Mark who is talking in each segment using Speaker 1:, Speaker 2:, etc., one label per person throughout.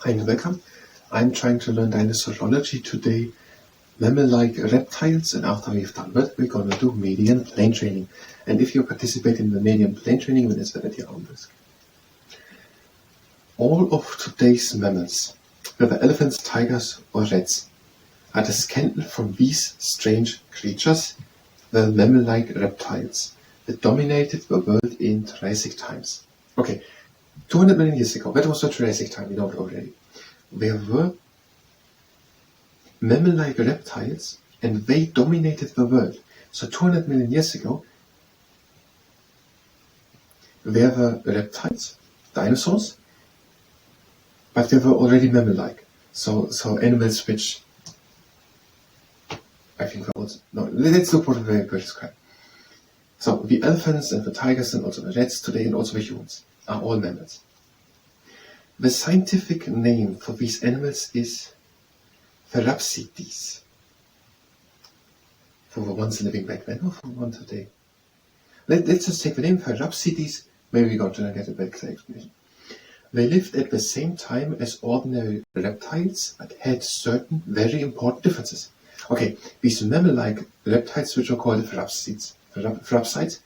Speaker 1: Hi and welcome. I'm trying to learn Dinosaurology today, mammal-like reptiles, and after we've done that, we're going to do median plane training. And if you participate in the median plane training, then it's at your own risk. All of today's mammals, whether elephants, tigers, or rats, are descended from these strange creatures, the mammal-like reptiles, that dominated the world in Triassic times. Okay, 200 million years ago, that was the Triassic time, we know it already. There were mammal-like reptiles and they dominated the world. So 200 million years ago, there were reptiles, dinosaurs, but they were already mammal-like. So animals which, I think that was, no, let's look what they were described. So the elephants and the tigers and also the rats today and also the humans are all mammals. The scientific name for these animals is Therapsides. For the ones living back then or for the one today? Let's just take the name Therapsides, maybe we're going to get a better explanation. They lived at the same time as ordinary reptiles, but had certain very important differences. Okay, these mammal-like reptiles, which are called Therapsides,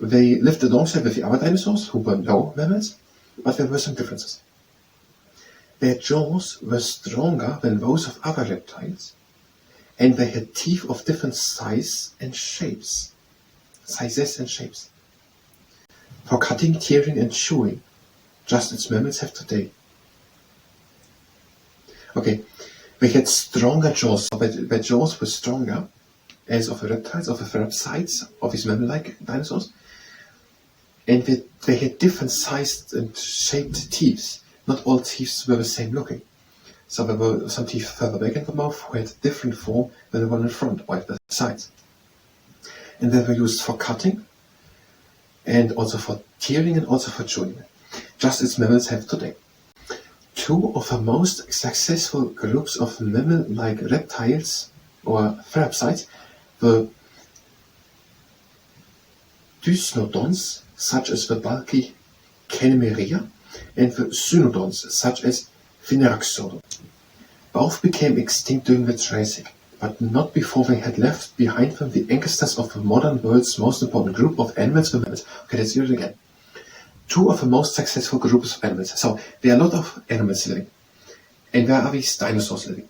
Speaker 1: they lived alongside with the other dinosaurs, who were no mammals, but there were some differences. Their jaws were stronger than those of other reptiles, and they had teeth of different sizes and shapes, for cutting, tearing, and chewing, just as mammals have today. Okay, they had stronger jaws, so their jaws were stronger as of the reptiles, of the therapsides, of these mammal-like dinosaurs, and they had different sized and shaped teeth. Not all teeth were the same looking. So there were some teeth further back in the mouth who had different form than the one in front or at the sides. And they were used for cutting, and also for tearing, and also for chewing, just as mammals have today. Two of the most successful groups of mammal-like reptiles, or therapsides, were Dysnodons, such as the bulky Canimeria, and the Cynodons, such as Phaenaxodon. Both became extinct during the Triassic, but not before they had left behind them the ancestors of the modern world's most important group of animals, the mammals. Okay, let's do it again. Two of the most successful groups of animals. So there are a lot of animals living, and there are these dinosaurs living.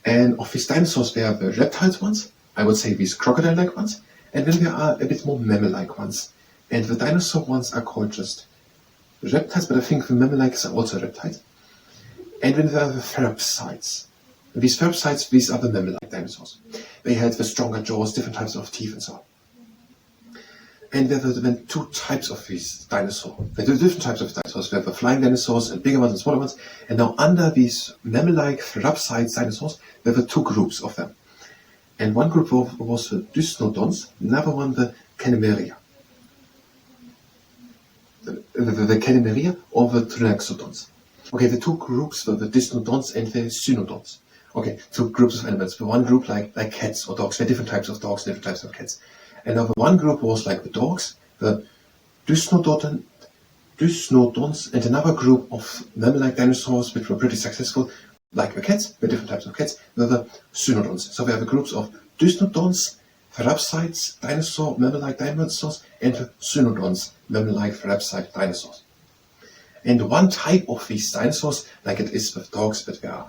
Speaker 1: And of these dinosaurs, there are the reptiles ones, I would say these crocodile-like ones, and then there are a bit more mammal-like ones. And the dinosaur ones are called just reptiles, but I think the mammal-likes are also reptiles. And then there are the therapsides. These therapsides, these are the mammal-like dinosaurs. They had the stronger jaws, different types of teeth and so on. And there were then two types of these dinosaurs. There were different types of dinosaurs. There were flying dinosaurs and bigger ones and smaller ones. And now under these mammal-like therapside dinosaurs, there were two groups of them. And one group was the Dysnodons, another one the Canimeria. The Canimeria or the Phaenaxodons. Okay, the two groups were the Dysnodons and the Cynodons. Okay, two groups of animals. The one group like cats or dogs. There are different types of dogs, different types of cats. And now the one group was like the dogs, the Dysnodons, and another group of mammal-like dinosaurs which were pretty successful, like the cats, the different types of cats, were the Cynodons. So we have the groups of Dysnodons, therapsides, dinosaur, mammal-like dinosaurs, and the Cynodons, mammal-like therapside dinosaurs. And one type of these dinosaurs, like it is with dogs, but there are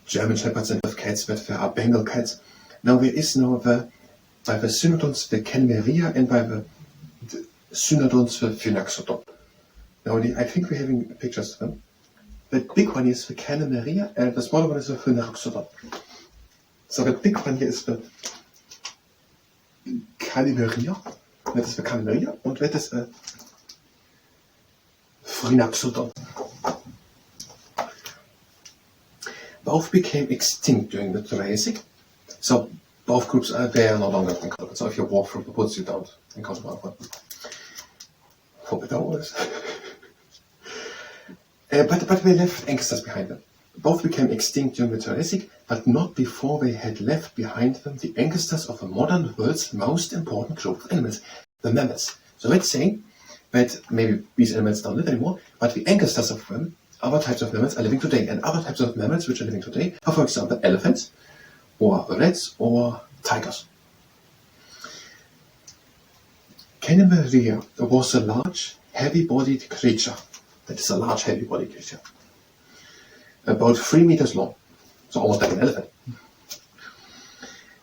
Speaker 1: German shepherds, and with cats, but there are Bengal cats. Now there is now by the Cynodons the Canimeria, and by the Cynodons the Phaenaxodon. Now I think we're having pictures of them. The big one is the Canimeria, and the smaller one is the Phaenaxodon. So the big one here is the Canimeria, that is the Canimeria, and that is the Phaenaxodon. Both became extinct during the Triassic, so both groups are no longer encountered. So if you walk through the woods, you don't encounter one of them. For better or worse. But they left ancestors behind them. Both became extinct during the Triassic, but not before they had left behind them the ancestors of the modern world's most important group of animals, the mammals. So let's say that maybe these animals don't live anymore, but the ancestors of them, other types of mammals, are living today. And other types of mammals which are living today are, for example, elephants, or rats, or tigers. Canimeria was a large, heavy-bodied creature. That is a large, heavy-bodied creature. About 3 meters long, so almost like an elephant.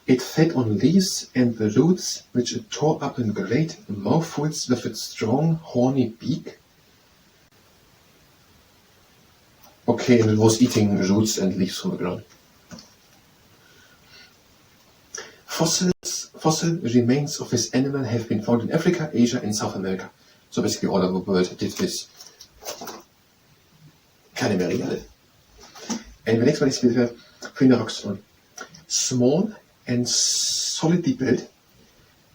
Speaker 1: It fed on leaves and the roots, which it tore up in great mouthfuls with its strong, horny beak. Okay, and it was eating roots and leaves from the ground. Fossil remains of this animal have been found in Africa, Asia, and South America. So basically all over the world did this Canimeria live. And the next one is the Phaenaroxodon. Small and solidly built,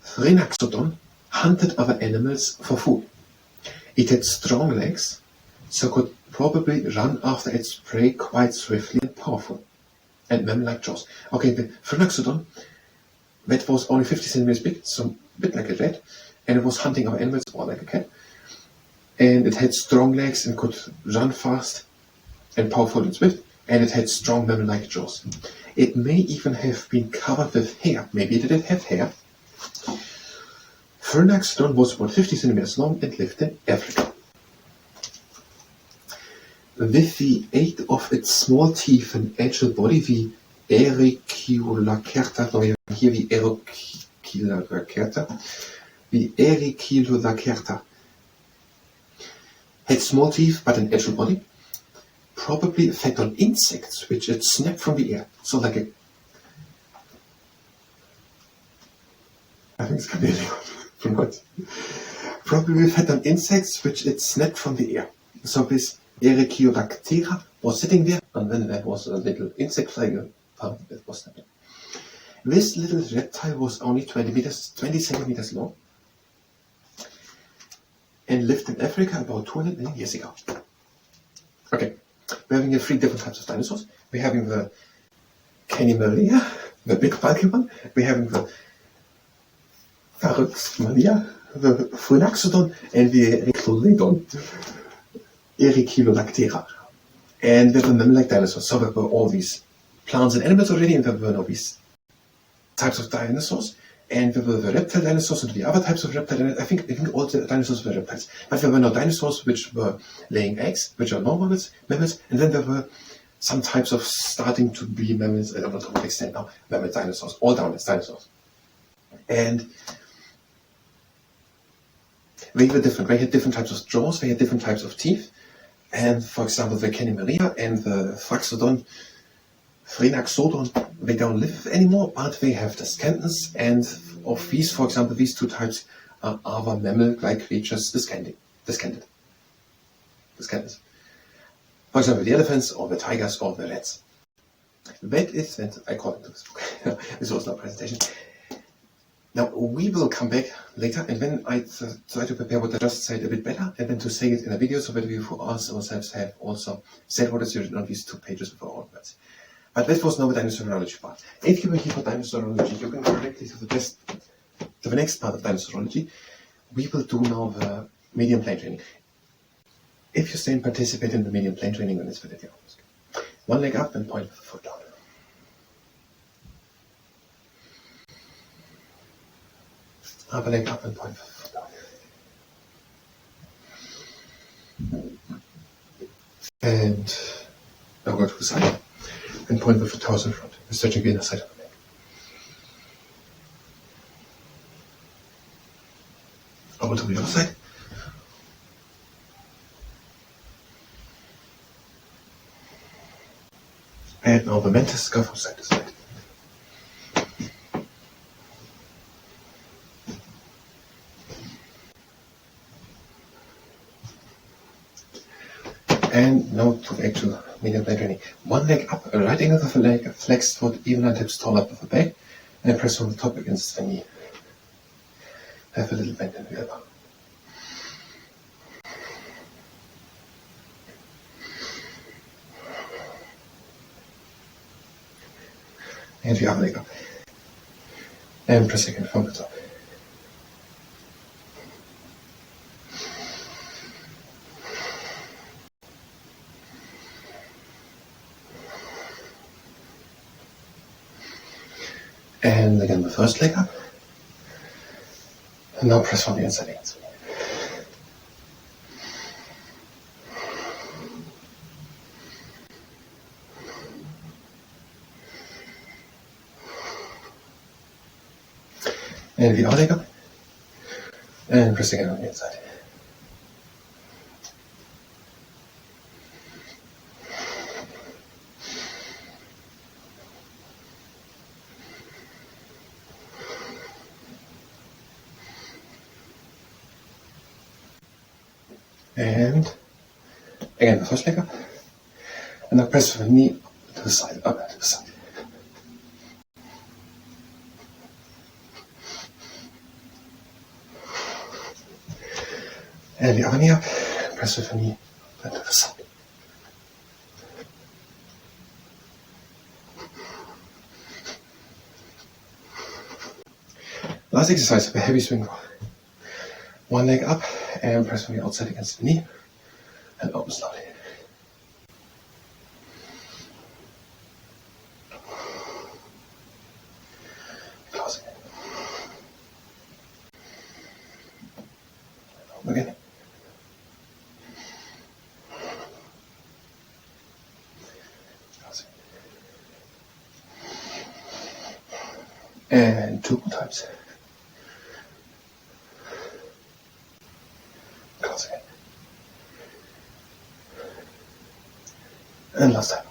Speaker 1: Phaenaroxodon hunted other animals for food. It had strong legs, so could probably run after its prey quite swiftly and powerful, and mammal-like jaws. Okay, the Phaenaroxodon, that was only 50 centimeters big, so a bit like a rat, and it was hunting other animals, or like a cat. And it had strong legs and could run fast and powerful and swift, and it had strong mammal-like jaws. It may even have been covered with hair. Maybe it did have hair. Phaenaroxodon was about 50 centimeters long and lived in Africa. With the aid of its small teeth and agile body, the Aericulacerta, no, we have here the Aericulacerta had small teeth but an agile body, probably fed on insects which it snapped from the air. So like a... I think it's chameleon from what? Probably fed on insects which it snapped from the air. So this Aericulacerta was sitting there, and then there was a little insect flying around that was snapping. This little reptile was only 20 centimeters long and lived in Africa about 200 million years ago. Okay, we're having 3 different types of dinosaurs. We're having the Canimeria, the big bulky one. We're having the Phaenaroxodon, the Phaenaroxodon, and the Aericulactera. And there were mammal-like dinosaurs. So there were all these plants and animals already, and there were all these types of dinosaurs. And there were the reptile dinosaurs and the other types of reptile dinosaurs. I think all the dinosaurs were reptiles. But there were no dinosaurs which were laying eggs, which are no mammals. And then there were some types of starting to be mammals, I don't know to what extent now, mammal dinosaurs, all down as dinosaurs. And they were different. They had different types of jaws, they had different types of teeth. And for example, the Canimeria and the Phaenaroxodon, they don't live anymore, but they have descendants, and of these, for example, these 2 types are other mammal-like creatures descended. For example, the elephants, or the tigers, or the rats. That is, and according to this book, this was no presentation. Now, we will come back later, and then I try to prepare what I just said a bit better, and then to say it in a video, so that we for ourselves have also said what is written on these 2 pages with our own words. But that was now the dinosaurology part. If you were here for dinosaurology, you can go directly to the next part of dinosaurology. We will do now the medium plane training. If you stay and participate in the medium plane training, then it's for the video. 1 leg up and point the foot down. Upper leg up and point the foot down. And now go to the side and point with the toes in front, stretching the inner side of the leg. Over to the other side. And now the mantis, go from side to side. And now to the actual medium plane training. 1 leg up, right angle of the leg, flexed foot, even and hips tall up with the back, and press on the top against the knee. Have a little bend in the elbow. And the other leg up. And press again from the top. And again the first leg up. And now press from the inside against me. And the other leg up. And press again on the inside. And again the first leg up. And now press from the knee to the side, up and to the side. And the other knee up, press with the knee and to the side. Last exercise, a heavy swing row. One leg up and press from the outside against the knee and open slowly. Close again. Open again. Close again. And 2 more times. Close again. And last time.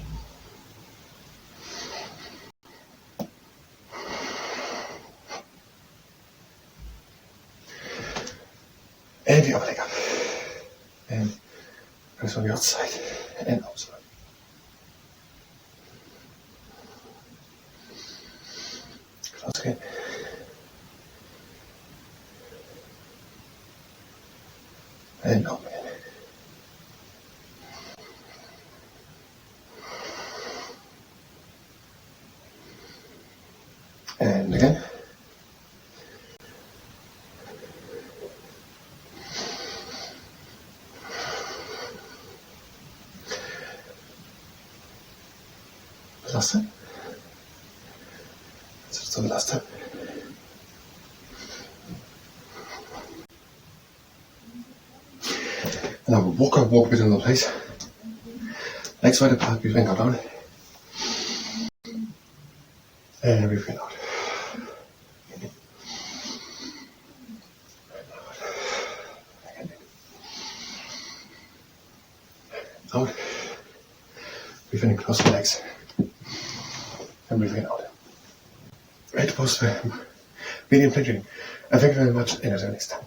Speaker 1: And the other leg up. And press on the outside and outside. Close again. And open again. And again. Last time. So the last time. And now walk a bit in the place. Legs wide apart, we bring out down. And we bring out. Out. Breathe in and close the legs. And breathing out. Right pose for medium plank training. And thank you very much, and until next time.